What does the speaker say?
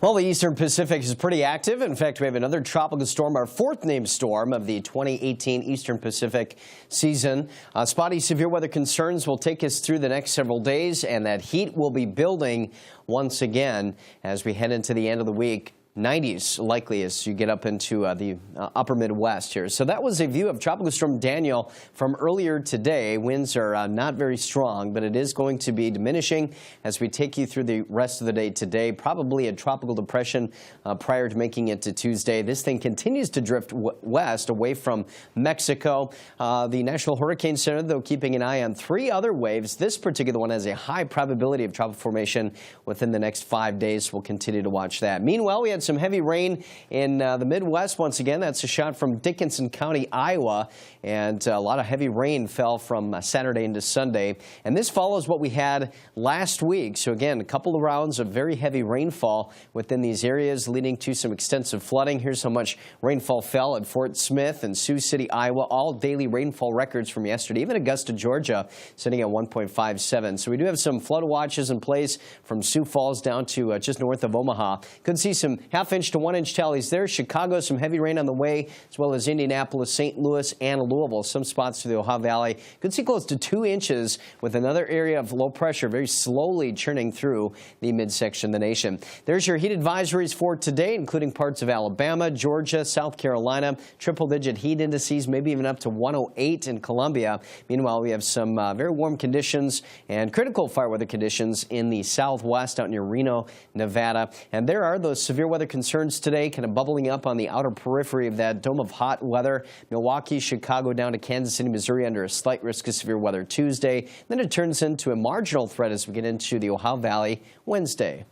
Well, the Eastern Pacific is pretty active. In fact, we have another tropical storm, our fourth named storm of the 2018 Eastern Pacific season. Spotty severe weather concerns will take us through the next several days, and that heat will be building once again as we head into the end of the week. 90s likely as you get up into the upper Midwest here. So that was a view of Tropical Storm Daniel from earlier today. Winds are not very strong, but it is going to be diminishing as we take you through the rest of the day today. Probably a tropical depression prior to making it to Tuesday. This thing continues to drift west away from Mexico. The National Hurricane Center, though, keeping an eye on 3 other waves. This particular one has a high probability of tropical formation within the next 5 days. We'll continue to watch that. Meanwhile, we had some heavy rain in the Midwest once again. That's a shot from Dickinson County, Iowa, and a lot of heavy rain fell from Saturday into Sunday. And this follows what we had last week. So again, a couple of rounds of very heavy rainfall within these areas, leading to some extensive flooding. Here's how much rainfall fell at Fort Smith and Sioux City, Iowa. All daily rainfall records from yesterday. Even Augusta, Georgia, sitting at 1.57. So we do have some flood watches in place from Sioux Falls down to just north of Omaha. Could see some half-inch to 1-inch tallies there. Chicago, some heavy rain on the way, as well as Indianapolis, St. Louis, and Louisville. Some spots to the Ohio Valley. Could see close to 2 inches with another area of low pressure very slowly churning through the midsection of the nation. There's your heat advisories for today, including parts of Alabama, Georgia, South Carolina. Triple-digit heat indices, maybe even up to 108 in Columbia. Meanwhile, we have some very warm conditions and critical fire weather conditions in the southwest out near Reno, Nevada. And there are those severe weather concerns today kind of bubbling up on the outer periphery of that dome of hot weather. Milwaukee, Chicago down to Kansas City, Missouri under a slight risk of severe weather Tuesday. Then it turns into a marginal threat as we get into the Ohio Valley Wednesday.